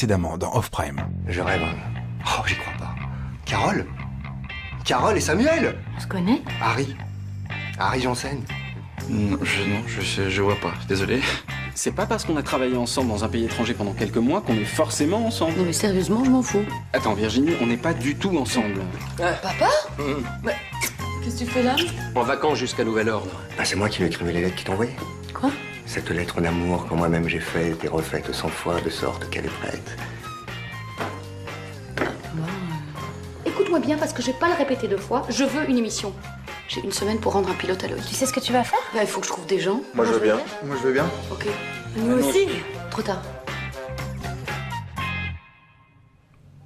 précédemment dans Off Prime. Je rêve. Oh, j'y crois pas. Carole? Carole et Samuel? On se connaît? Harry Janssen. Non, je vois pas, désolé. C'est pas parce qu'on a travaillé ensemble dans un pays étranger pendant quelques mois qu'on est forcément ensemble. Non mais sérieusement, je m'en fous. Attends, Virginie, on n'est pas du tout ensemble. Papa? Mais qu'est-ce que tu fais là? En vacances jusqu'à nouvel ordre. Ah, c'est moi qui lui ai écrit les lettres qu'il t'a envoyées. Quoi? Cette lettre d'amour que moi-même j'ai faite et refaite 100 fois de sorte qu'elle est prête. Écoute-moi bien parce que je vais pas le répéter 2 fois. Je veux une émission. J'ai une semaine pour rendre un pilote à Loïc. Tu sais ce que tu vas faire? Bah, il faut que je trouve des gens. Moi je veux bien. Moi je veux bien. Ok. Nous aussi. Trop tard.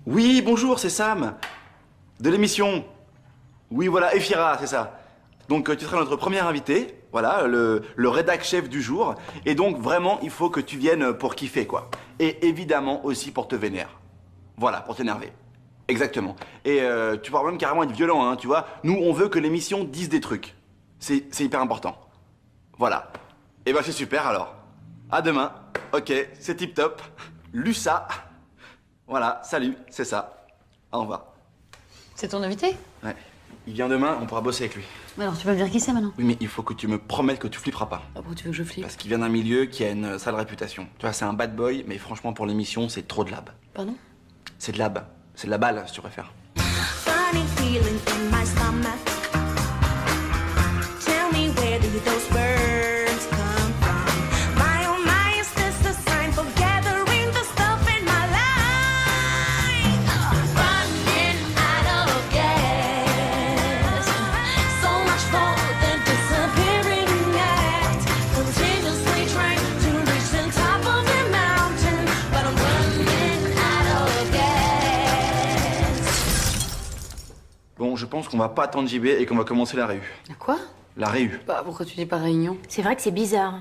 Oui, bonjour, c'est Sam. De l'émission. Oui, voilà, Ephira, c'est ça. Donc, tu seras notre premier invité. Voilà, le rédac chef du jour. Et donc, vraiment, il faut que tu viennes pour kiffer, quoi. Et évidemment aussi pour te vénérer. Voilà, pour t'énerver. Exactement. Et tu pourras même carrément être violent, hein, tu vois. Nous, on veut que l'émission dise des trucs. C'est hyper important. Voilà. Et ben, c'est super, alors. À demain. Ok, c'est tip top. Lusa. Voilà, salut, c'est ça. Au revoir. C'est ton invité? Ouais. Il vient demain, on pourra bosser avec lui. Alors, tu vas me dire qui c'est maintenant? Oui, mais il faut que tu me promettes que tu flipperas pas. Ah, pourquoi tu veux que je flippe? Parce qu'il vient d'un milieu qui a une sale réputation. Tu vois, c'est un bad boy, mais franchement, pour l'émission, c'est trop de lab. Pardon? C'est de lab. C'est de la balle, si tu préfères. Funny feeling in my stomach. Tell me where do those birds come from? My oh my, is this a sign for gathering the stuff in my life? Running out of gas. So much for the disappearing act. Continuously trying to reach the top of the mountain, but I'm running out of gas. Bon, je pense qu'on va pas attendre JB et qu'on va commencer la réu. Quoi? La réu. Bah, pourquoi tu dis pas réunion? C'est vrai que c'est bizarre.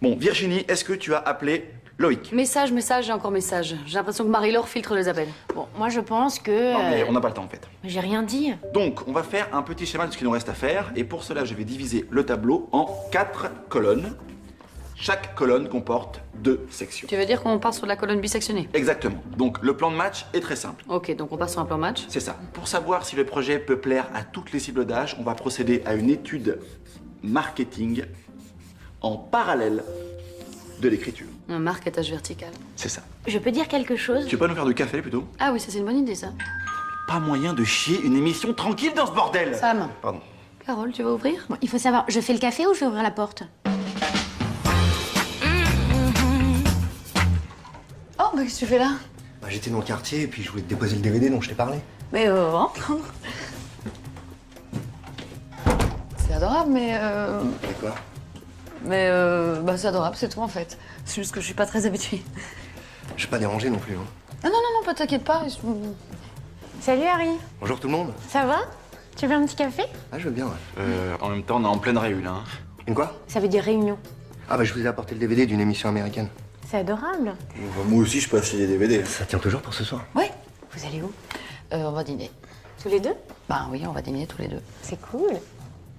Bon, Virginie, est-ce que tu as appelé Loïc? Message et encore message. J'ai l'impression que Marie-Laure filtre les appels. Bon, moi je pense que... Non, mais on n'a pas le temps, en fait. J'ai rien dit. Donc, on va faire un petit schéma de ce qu'il nous reste à faire. Et pour cela, je vais diviser le tableau en 4 colonnes. Chaque colonne comporte 2 sections. Tu veux dire qu'on part sur la colonne bisectionnée? Exactement. Donc, le plan de match est très simple. Ok, donc on part sur un plan match. C'est ça. Pour savoir si le projet peut plaire à toutes les cibles d'âge, on va procéder à une étude marketing en parallèle de l'écriture. Un marketage vertical. C'est ça. Je peux dire quelque chose? Tu peux pas nous faire du café plutôt? Ah oui, ça c'est une bonne idée ça. Pas moyen de chier une émission tranquille dans ce bordel. Sam. Pardon. Carole, tu vas ouvrir? Bon, il faut savoir, je fais le café ou je vais ouvrir la porte? Oh, bah qu'est-ce que tu fais là? Bah, j'étais dans le quartier et puis je voulais te déposer le DVD dont je t'ai parlé. Mais rentre. C'est adorable, mais Et quoi? bah c'est adorable, c'est tout en fait. C'est juste que je suis pas très habituée. Je vais pas déranger non plus. Hein. Ah non, pas t'inquiète pas. Salut Harry. Bonjour tout le monde. Ça va? Tu veux un petit café? Ah, je veux bien, ouais. En même temps, on est en pleine réu là. Hein. Une quoi? Ça veut dire réunion. Ah, bah je vous ai apporté le DVD d'une émission américaine. C'est adorable. Moi aussi je peux acheter des DVD. Ça tient toujours pour ce soir? Ouais. Vous allez où? On va dîner. Tous les deux? Bah oui, on va dîner tous les deux. C'est cool.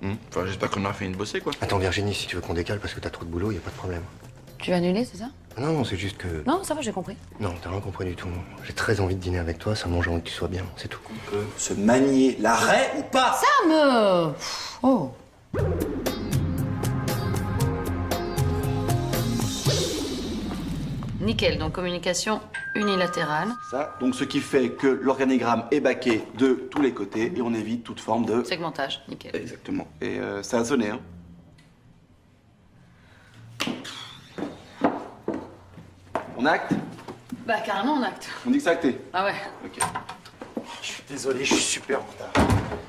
Enfin, j'espère qu'on aura fini de bosser quoi. Attends Virginie, si tu veux qu'on décale parce que t'as trop de boulot, y a pas de problème. Tu vas annuler, c'est ça? Ah, non, c'est juste que... Non, ça va, j'ai compris. Non, t'as rien compris du tout. J'ai très envie de dîner avec toi, seulement j'ai envie que tu sois bien, c'est tout. On peut se manier l'arrêt ou pas? Sam Oh. Nickel, donc communication unilatérale. Ça, donc ce qui fait que l'organigramme est baqué de tous les côtés et on évite toute forme de... Segmentage, nickel. Exactement. Et ça a sonné, hein. On acte? Bah carrément on acte. On dit que c'est acté? Ah ouais. Ok. Je suis désolé, je suis super en retard.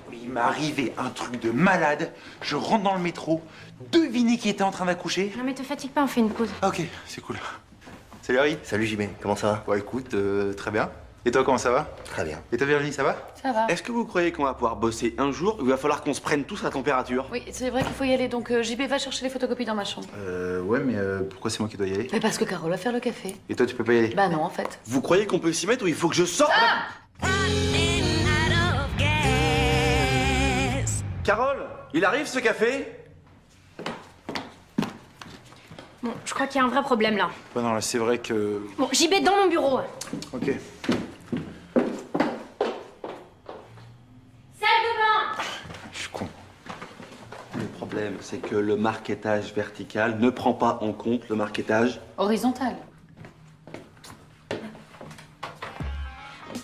Mais il m'est arrivé un truc de malade. Je rentre dans le métro, devinez qui était en train d'accoucher? Non mais te fatigue pas, on fait une pause. Ah, ok, c'est cool. Salut Harry. Salut JB, comment ça va? Bon écoute, très bien. Et toi, comment ça va? Très bien. Et toi Virginie, ça va? Ça va. Est-ce que vous croyez qu'on va pouvoir bosser un jour ou il va falloir qu'on se prenne tous à la température? Oui, c'est vrai qu'il faut y aller, donc JB va chercher les photocopies dans ma chambre. Ouais, mais pourquoi c'est moi qui dois y aller? Mais parce que Carole va faire le café. Et toi, tu peux pas y aller? Bah non, en fait. Vous croyez qu'on peut s'y mettre ou il faut que je sorte? Running out of gas. Carole, il arrive ce café? Bon, je crois qu'il y a un vrai problème là. Bah non, là, c'est vrai que... Bon, j'y vais dans mon bureau. Ok. Salle de bain. Je suis con. Le problème, c'est que le marquetage vertical ne prend pas en compte le marquetage. Horizontal.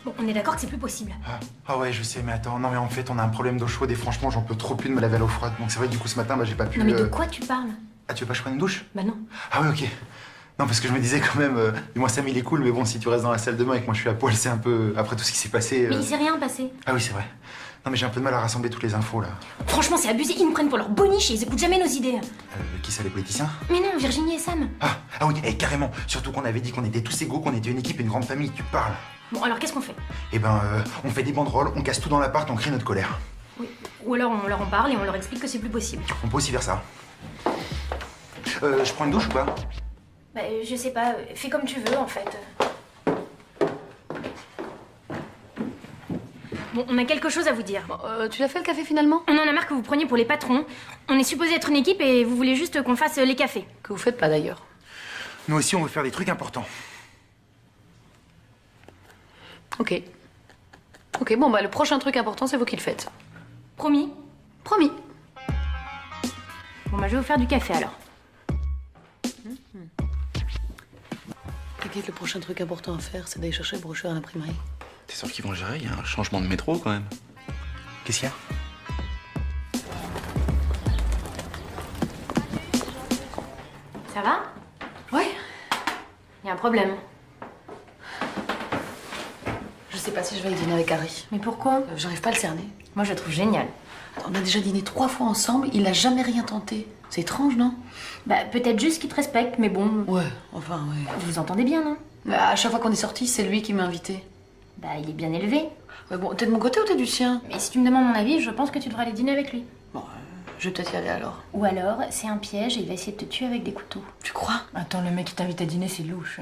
Bon, on est d'accord que c'est plus possible. Ah ouais, je sais, mais attends, non mais en fait, on a un problème d'eau chaude et franchement, j'en peux trop plus de me laver à l'eau froide. Donc c'est vrai, du coup, ce matin, bah, j'ai pas pu... Non mais de quoi tu parles? Ah, tu veux pas que je prenne une douche? Bah non. Ah ouais, ok. Non, parce que je me disais quand même, moi Sam il est cool, mais bon, si tu restes dans la salle de bain et que moi je suis à poil, c'est un peu... Après tout ce qui s'est passé... Mais il s'est rien passé. Ah oui, c'est vrai. Non mais j'ai un peu de mal à rassembler toutes les infos, là. Franchement, c'est abusé. Ils nous prennent pour leur boniche et ils écoutent jamais nos idées. Qui ça, les politiciens? Mais non, Virginie et Sam. Ah oui, carrément. Surtout qu'on avait dit qu'on était tous égaux, qu'on était une équipe, une grande famille, tu parles. Bon, alors qu'est-ce qu'on fait? Eh ben, on fait des banderoles, on casse tout dans l'appart, on crie notre colère. Oui. Ou alors on leur en parle et on leur explique que c'est plus possible. On peut aussi faire ça. Je prends une douche ou pas? Bah, je sais pas. Fais comme tu veux en fait. Bon, on a quelque chose à vous dire. Tu l'as fait le café finalement? On en a marre que vous preniez pour les patrons. On est supposé être une équipe et vous voulez juste qu'on fasse les cafés. Que vous faites pas d'ailleurs. Nous aussi, on veut faire des trucs importants. Ok. Ok, bon bah le prochain truc important, c'est vous qui le faites. Promis? Promis. Bon, bah, je vais vous faire du café alors. T'inquiète, le prochain truc important à faire, c'est d'aller chercher le brochure à l'imprimerie. T'es sûr qu'ils vont gérer? Il y a un changement de métro quand même. Qu'est-ce qu'il y a? Ça va? Ouais. Il y a un problème. Je sais pas si je vais aller dîner avec Harry. Mais pourquoi? J'arrive pas à le cerner. Moi, je le trouve génial. On a déjà dîné 3 fois ensemble, il a jamais rien tenté. C'est étrange, non? Bah, peut-être juste qu'il te respecte, mais bon. Ouais, enfin, ouais. Vous vous entendez bien, non? À chaque fois qu'on est sortis, c'est lui qui m'a invité. Bah, il est bien élevé. Ouais, bon, t'es de mon côté ou t'es du sien? Mais si tu me demandes mon avis, je pense que tu devrais aller dîner avec lui. Bon, je vais peut-être y aller alors. Ou alors, c'est un piège et il va essayer de te tuer avec des couteaux. Tu crois? Attends, le mec qui t'invite à dîner, c'est louche.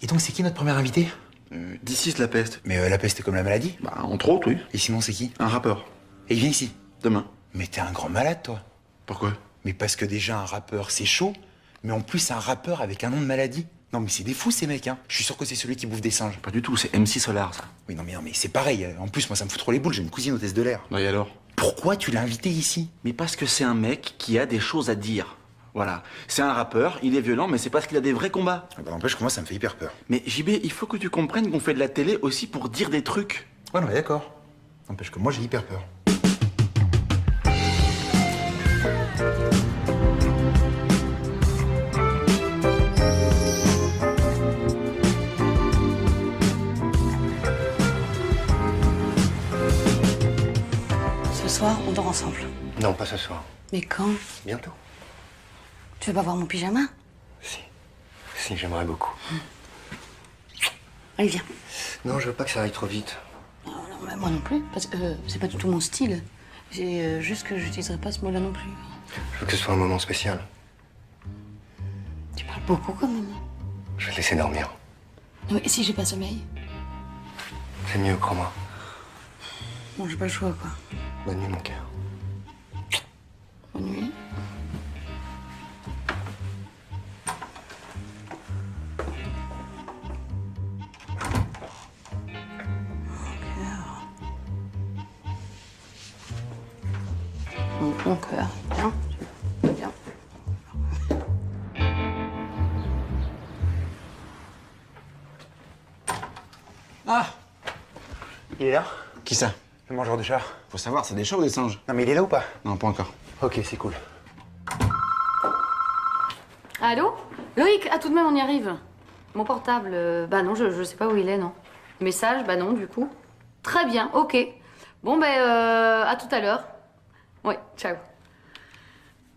Et donc, c'est qui notre premier invité? D'ici, c'est la peste. Mais la peste, c'est comme la maladie. Bah, entre autres, oui. Et sinon, c'est qui? Un rappeur. Et il vient ici. Demain. Mais t'es un grand malade, toi. Pourquoi? Mais parce que déjà, un rappeur, c'est chaud. Mais en plus, un rappeur avec un nom de maladie. Non, mais c'est des fous, ces mecs, hein. Je suis sûr que c'est celui qui bouffe des singes. Pas du tout, c'est MC Solar, ça. Oui, non, mais c'est pareil. En plus, moi, ça me fout trop les boules. J'ai une cousine hôtesse de l'air. Bah, et alors? Pourquoi tu l'as invité ici? Mais parce que c'est un mec qui a des choses à dire. Voilà. C'est un rappeur, il est violent, mais c'est parce qu'il a des vrais combats. Ah bah, n'empêche que moi, ça me fait hyper peur. Mais JB, il faut que tu comprennes qu'on fait de la télé aussi pour dire des trucs. Ouais, non, mais d'accord. N'empêche que moi, j'ai hyper peur. Ce soir, on dort ensemble. Non, pas ce soir. Mais quand? Bientôt. Tu veux pas voir mon pyjama? Si. Si, j'aimerais beaucoup. Allez, viens. Non, je veux pas que ça aille trop vite. Non, mais moi non plus, parce que c'est pas du tout mon style. C'est juste que j'utiliserai pas ce mot-là non plus. Je veux que ce soit un moment spécial. Tu parles beaucoup quand même. Je vais te laisser dormir. Non, mais si j'ai pas sommeil? C'est mieux, crois-moi. Bon, j'ai pas le choix, quoi. Bonne nuit, mon cœur. Bonne nuit. Mon cœur. Viens. Viens. Ah! Il est là? Qui ça? Le mangeur de chat. Faut savoir, c'est des chats ou des singes? Non, mais il est là ou pas? Non, pas encore. Ok, c'est cool. Allô? Loïc, ah tout de même, on y arrive. Mon portable, bah non, je sais pas où il est, non. Message, bah non, du coup. Très bien, ok. Bon, ben, à tout à l'heure. Ouais, ciao.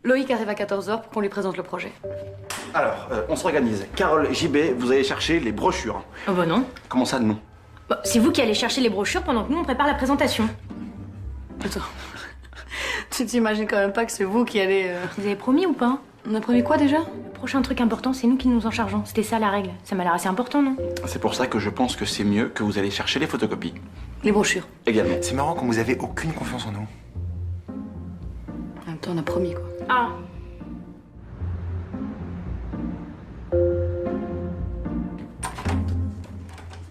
Loïc arrive à 14h pour qu'on lui présente le projet. Alors, on s'organise. Carole, JB, vous allez chercher les brochures. Oh bah non. Comment ça, non? Bah, c'est vous qui allez chercher les brochures pendant que nous, on prépare la présentation. Attends. Tu t'imagines quand même pas que c'est vous qui allez... Vous avez promis ou pas? On a prévu quoi déjà? Le prochain truc important, c'est nous qui nous en chargeons. C'était ça la règle. Ça m'a l'air assez important, non? C'est pour ça que je pense que c'est mieux que vous allez chercher les photocopies. Les brochures. Également. C'est marrant quand vous avez aucune confiance en nous. En même temps, on a promis quoi. Ah.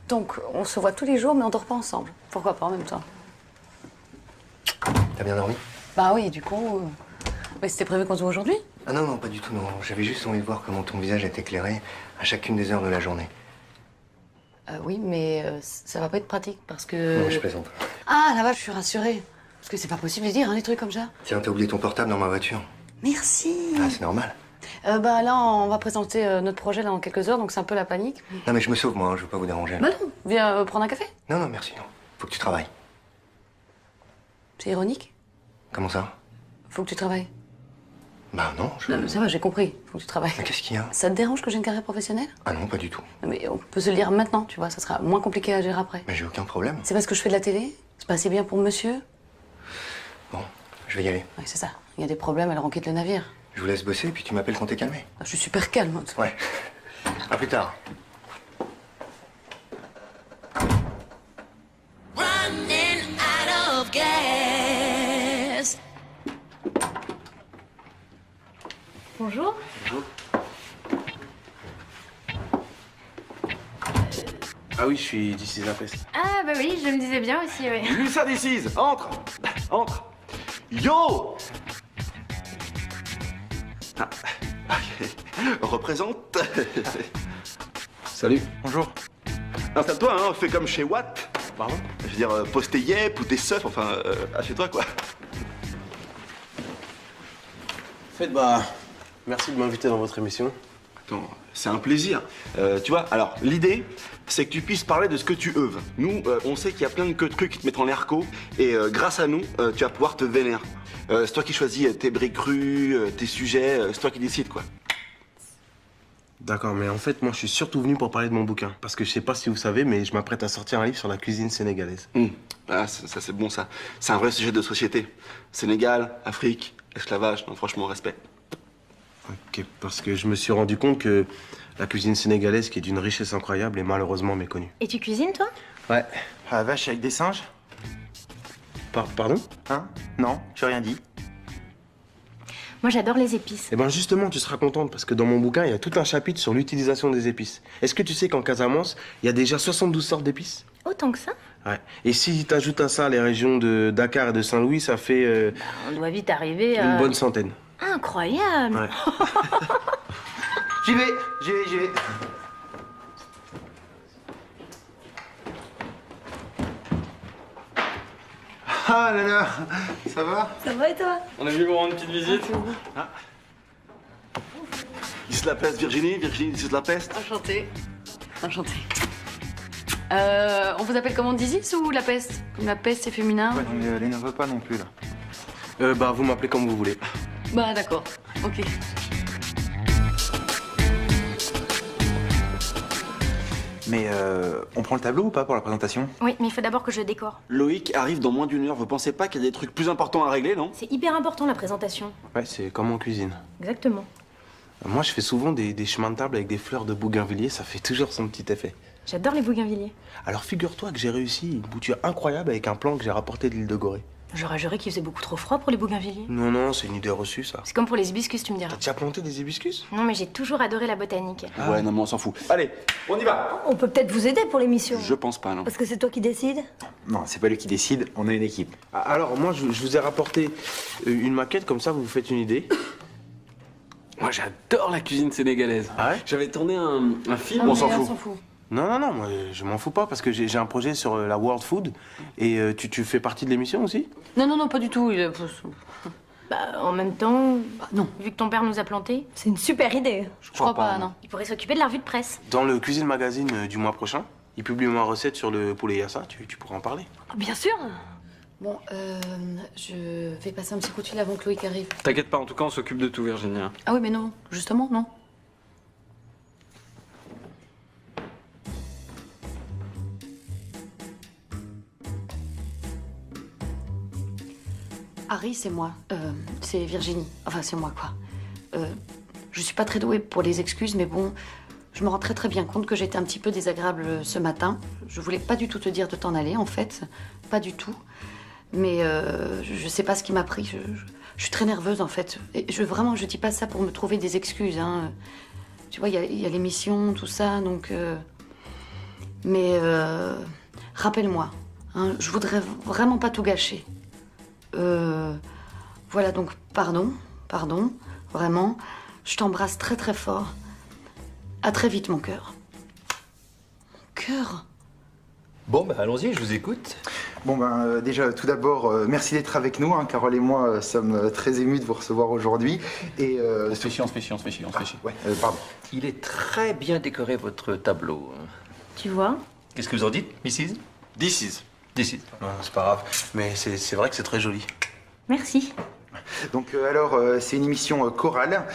Donc, on se voit tous les jours, mais on dort pas ensemble. Pourquoi pas en même temps? T'as bien dormi? Bah oui, du coup. Mais c'était prévu qu'on se voit aujourd'hui? Ah non, non, pas du tout, non. J'avais juste envie de voir comment ton visage est éclairé à chacune des heures de la journée. Oui, mais ça va pas être pratique parce que. Non, je plaisante. Ah, là-bas, je suis rassurée. Parce que c'est pas possible de dire, hein, des trucs comme ça. Tiens, t'as oublié ton portable dans ma voiture. Merci. Ah, c'est normal. Bah là, on va présenter notre projet là, dans quelques heures, donc c'est un peu la panique. Non, mais je me sauve, moi, hein, je veux pas vous déranger. là. Bah non, viens prendre un café. Non, non, merci, non. Faut que tu travailles. C'est ironique? Comment ça? Faut que tu travailles. Bah non, je... Non, mais ça va, j'ai compris. Faut que tu travailles. Mais qu'est-ce qu'il y a? Ça te dérange que j'ai une carrière professionnelle? Ah non, pas du tout. Non, mais on peut se le dire maintenant, tu vois, ça sera moins compliqué à gérer après. Mais j'ai aucun problème. C'est parce que je fais de la télé? C'est pas assez bien pour monsieur? Bon, je vais y aller. Oui, c'est ça. Il y a des problèmes, alors on quitte le navire. Je vous laisse bosser, puis tu m'appelles quand t'es calmé. Ah, je suis super calme. Ouais. À plus tard. Running out of gas. Bonjour. Ah oui, je suis d'ici la peste. Ah bah oui, je me disais bien aussi, oui. Lui, ça décise. Entre. Entre. Yo. Ah. Représente. Salut. Bonjour. Installe-toi, hein, fais comme chez Watt. Pardon? Je veux dire, poster Yep ou des seufs, enfin, chez toi, quoi. En fait, bah, merci de m'inviter dans votre émission. Attends, c'est un plaisir. Tu vois, alors, l'idée, c'est que tu puisses parler de ce que tu œuvres. Nous, on sait qu'il y a plein de trucs qui te mettent en l'air co, et grâce à nous, tu vas pouvoir te vénérer. C'est toi qui choisis tes briques crues, tes sujets, c'est toi qui décides, quoi. D'accord, mais en fait, moi, je suis surtout venu pour parler de mon bouquin. Parce que je sais pas si vous savez, mais je m'apprête à sortir un livre sur la cuisine sénégalaise. Ah, ça c'est bon, ça. C'est un vrai sujet de société. Sénégal, Afrique, esclavage, non, franchement, respect. Ok, parce que je me suis rendu compte que la cuisine sénégalaise, qui est d'une richesse incroyable, est malheureusement méconnue. Et tu cuisines, toi? Ouais. Ah, vache, avec des singes? Pardon? Hein? Non, j'ai rien dit. Moi, j'adore les épices. Eh ben justement, tu seras contente, parce que dans mon bouquin, il y a tout un chapitre sur l'utilisation des épices. Est-ce que tu sais qu'en Casamance, il y a déjà 72 sortes d'épices? Autant que ça? Ouais. Et si tu ajoutes à ça les régions de Dakar et de Saint-Louis, ça fait On doit vite arriver à... une bonne centaine. Incroyable! Ouais. J'y vais. Ah là là, ça va? Ça va et toi? On est venu vous rendre une petite visite. Dis la peste, Virginie, dis la peste. Enchantée. Enchantée. On vous appelle comment, Dizis ou la peste? Comme la peste, c'est féminin. Ouais, donc l'énerve pas non plus, là. Bah, vous m'appelez comme vous voulez. Bah d'accord. Ok. Mais on prend le tableau ou pas pour la présentation? Oui, mais il faut d'abord que je le décore. Loïc arrive dans moins d'une heure, vous pensez pas qu'il y a des trucs plus importants à régler, non? C'est hyper important, la présentation. Ouais, c'est comme en cuisine. Exactement. Moi, je fais souvent des chemins de table avec des fleurs de bougainvillier, ça fait toujours son petit effet. J'adore les bougainvilliers. Alors, figure-toi que j'ai réussi une bouture incroyable avec un plan que j'ai rapporté de l'île de Gorée. J'aurais juré qu'il faisait beaucoup trop froid pour les bougainvilliers. Non, non, c'est une idée reçue, ça. C'est comme pour les hibiscus, tu me diras. T'as déjà planté des hibiscus? Non, mais j'ai toujours adoré la botanique. Ouais, non, mais on s'en fout. Allez, on y va. On peut peut-être vous aider pour l'émission. Je pense pas, non. Parce que c'est toi qui décides. Non, c'est pas lui qui décide, on a une équipe. Alors, moi, je vous ai rapporté une maquette, comme ça, vous vous faites une idée. Moi, j'adore la cuisine sénégalaise. Ah ouais? J'avais tourné un film. On s'en fout. Non, moi, je m'en fous pas, parce que j'ai un projet sur la World Food, et tu fais partie de l'émission aussi? Non, pas du tout. Bah, en même temps, non. vu que ton père nous a plantés, C'est une super idée. Je crois pas, non. il pourrait s'occuper de la revue de presse. Dans le Cuisine Magazine du mois prochain, il publie ma recette sur le poulet yassa, tu pourras en parler. Ah, bien sûr. Bon, je vais passer un petit coup de fil avant que Loïc arrive. T'inquiète pas, en tout cas, on s'occupe de tout, Virginie. Ah oui, mais non, justement, non. Harry, c'est moi. C'est Virginie. Enfin, c'est moi, quoi. je suis pas très douée pour les excuses, mais bon, je me rends très très bien compte que j'étais un petit peu désagréable ce matin. Je voulais pas du tout te dire de t'en aller, en fait. Pas du tout. Mais je sais pas ce qui m'a pris. Je suis très nerveuse, en fait. Et vraiment, je dis pas ça pour me trouver des excuses, hein. Tu vois, il y a l'émission, tout ça, donc... Mais rappelle-moi, hein, je voudrais vraiment pas tout gâcher. Voilà, donc pardon, vraiment. Je t'embrasse très très fort. À très vite, mon cœur. Mon cœur? Bon, bah allons-y, je vous écoute. Bon ben déjà tout d'abord merci d'être avec nous, hein. Carole et moi sommes très émus de vous recevoir aujourd'hui et On se fait chier. ouais, pardon. Il est très bien décoré, votre tableau. Tu vois? Qu'est-ce que vous en dites, Mrs. This is. D'ici. Non, c'est pas grave. Mais c'est vrai que c'est très joli. Merci. Donc alors c'est une émission chorale.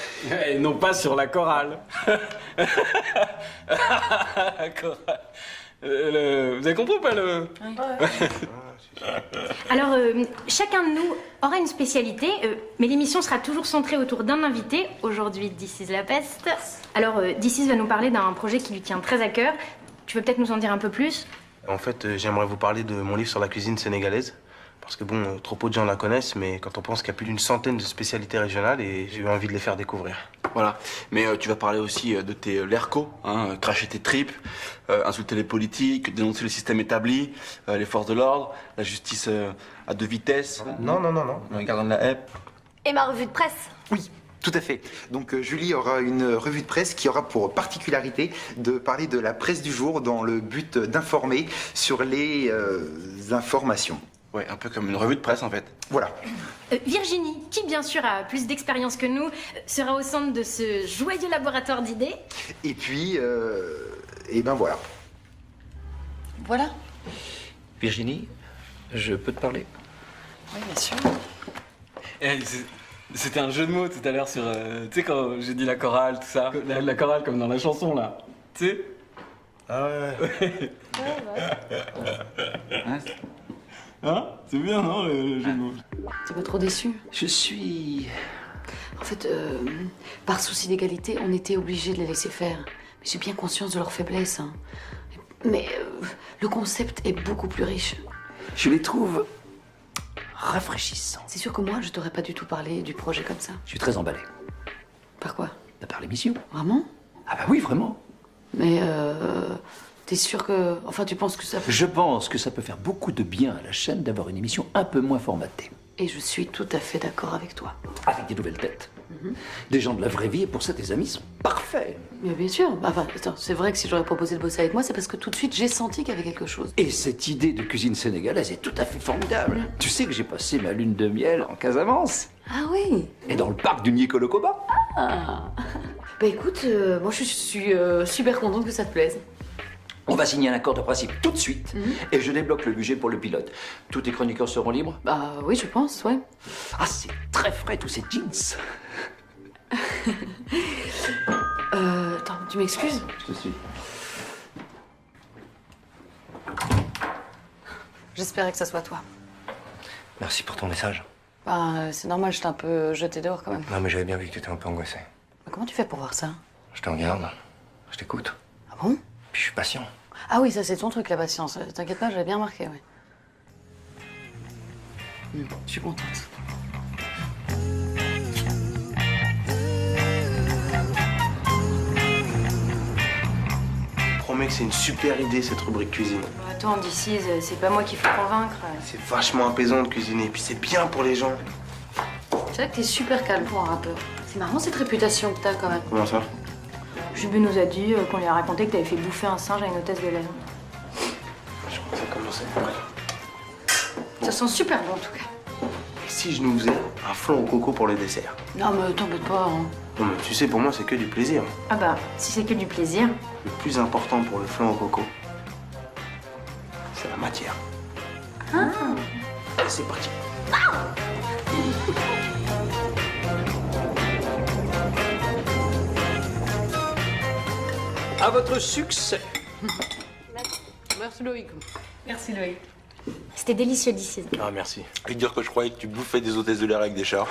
Et non pas sur la chorale. Chorale. Vous avez compris ou pas le... Alors, chacun de nous aura une spécialité, mais l'émission sera toujours centrée autour d'un invité. Aujourd'hui, This is la peste. Alors, This is va nous parler d'un projet qui lui tient très à cœur. Tu veux peut-être nous en dire un peu plus? En fait, j'aimerais vous parler de mon livre sur la cuisine sénégalaise. Parce que bon, trop peu de gens la connaissent, mais quand on pense qu'il y a plus d'une centaine de spécialités régionales, et j'ai eu envie de les faire découvrir. Voilà. Mais tu vas parler aussi de tes lercos, hein, cracher tes tripes, insulter les politiques, dénoncer le système établi, les forces de l'ordre, la justice à deux vitesses. Non. Le gardien de la haie. Et ma revue de presse? Oui, tout à fait. Donc Julie aura une revue de presse qui aura pour particularité de parler de la presse du jour dans le but d'informer sur les informations. Ouais, un peu comme une revue de presse en fait. Voilà. Virginie, qui bien sûr a plus d'expérience que nous, sera au centre de ce joyeux laboratoire d'idées. Et puis, et ben voilà. Voilà. Virginie, je peux te parler? Oui, bien sûr. C'était un jeu de mots tout à l'heure sur... tu sais, quand j'ai dit la chorale, tout ça. La chorale comme dans la chanson, là. Tu sais? Ah ouais. Hein? C'est bien, non, le jeu de mots? T'es pas trop déçu? Je suis... En fait, par souci d'égalité, on était obligés de les laisser faire. Mais j'ai bien conscience de leur faiblesse, hein. Mais le concept est beaucoup plus riche. Je les trouve rafraîchissants. C'est sûr que moi, je t'aurais pas du tout parlé du projet comme ça. Je suis très emballé. Par quoi? Par l'émission. Vraiment? Ah bah oui, vraiment. Mais t'es sûr que... Enfin, tu penses que ça... Je pense que ça peut faire beaucoup de bien à la chaîne d'avoir une émission un peu moins formatée. Et je suis tout à fait d'accord avec toi. Avec des nouvelles têtes. Des gens de la vraie vie, et pour ça, tes amis sont parfaits. Mais bien sûr. Enfin, attends, c'est vrai que si j'aurais proposé de bosser avec moi, c'est parce que tout de suite, j'ai senti qu'il y avait quelque chose. Et cette idée de cuisine sénégalaise est tout à fait formidable. Tu sais que j'ai passé ma lune de miel en Casamance. Ah oui? Et dans le parc du Niécolocoba. Ah. Bah écoute, moi je suis super contente que ça te plaise. On va signer un accord de principe tout de suite. Et je débloque le budget pour le pilote. Tous tes chroniqueurs seront libres. Bah oui, je pense, ouais. Ah, c'est très frais, tous ces jeans. Attends, tu m'excuses? Je te suis. J'espérais que ça soit toi. Merci pour ton message. Bah, c'est normal, je t'ai un peu jeté dehors quand même. Non, mais j'avais bien vu que tu étais un peu angoissé. Bah, comment tu fais pour voir ça? Je te regarde, je t'écoute, Ah bon? puis je suis patient. Ah oui, ça c'est ton truc, la patience. T'inquiète pas, j'avais bien remarqué, ouais. Je suis contente. Promets que c'est une super idée cette rubrique cuisine. Attends, This is, c'est pas moi qu'il faut convaincre. C'est vachement apaisant de cuisiner, et puis c'est bien pour les gens. C'est vrai que t'es super calme pour un rappeur. C'est marrant cette réputation que t'as quand même. Comment ça? Jubu nous a dit qu'on lui a raconté que t'avais fait bouffer un singe à une hôtesse de l'air. Je crois que ça commençait. Ça sent super bon en tout cas. Et si je nous faisais un flan au coco pour le dessert? Non mais t'embête pas, hein. Non mais tu sais, pour moi c'est que du plaisir. Ah bah, si c'est que du plaisir. Le plus important pour le flan au coco, c'est la matière. Allez, c'est parti. À votre succès. Merci Loïc. Merci Loïc. C'était délicieux d'ici. Ah, merci. Je vais te dire que je croyais que tu bouffais des hôtesses de l'air avec des chats.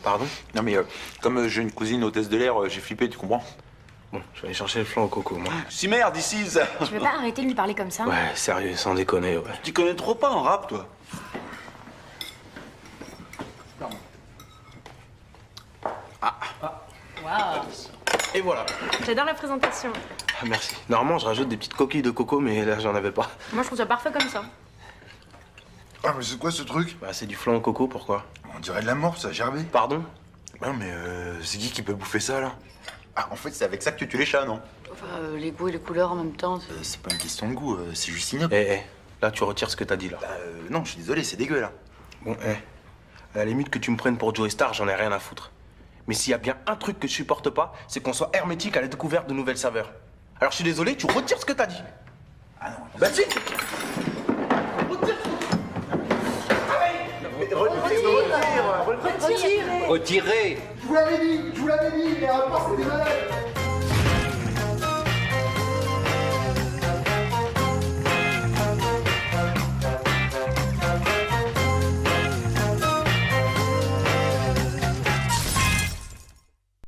Pardon? Non mais comme j'ai une cousine hôtesse de l'air, j'ai flippé, tu comprends? Bon, je vais aller chercher le flan au coco, moi. Si merde, ici, ça. Tu veux pas arrêter de lui parler comme ça? Ouais, sérieux, sans déconner, ouais. Tu connais trop pas en rap, toi. Et voilà. J'adore la présentation. Ah, merci. Normalement, je rajoute des petites coquilles de coco, mais là, j'en avais pas. Moi, je trouve ça parfait comme ça. Ah, mais c'est quoi ce truc? Bah, c'est du flan au coco, pourquoi? On dirait de la mort, ça, Gervais. Pardon? Non mais c'est qui peut bouffer ça là? Ah, en fait, c'est avec ça que tu tues les chats, non? Enfin, les goûts et les couleurs en même temps. C'est pas une question de goût, c'est juste ignoble. Eh, là, tu retires ce que t'as dit, là. Non, je suis désolé, c'est dégueu, là. Bon, à la limite que tu me prennes pour Joey Star, j'en ai rien à foutre. Mais s'il y a bien un truc que je supporte pas, c'est qu'on soit hermétique à la découverte de nouvelles saveurs. Alors, je suis désolé, tu retires ce que t'as dit. Ah non. Bah si! Retirez. Je vous l'avais dit, les rapports, c'est des malades.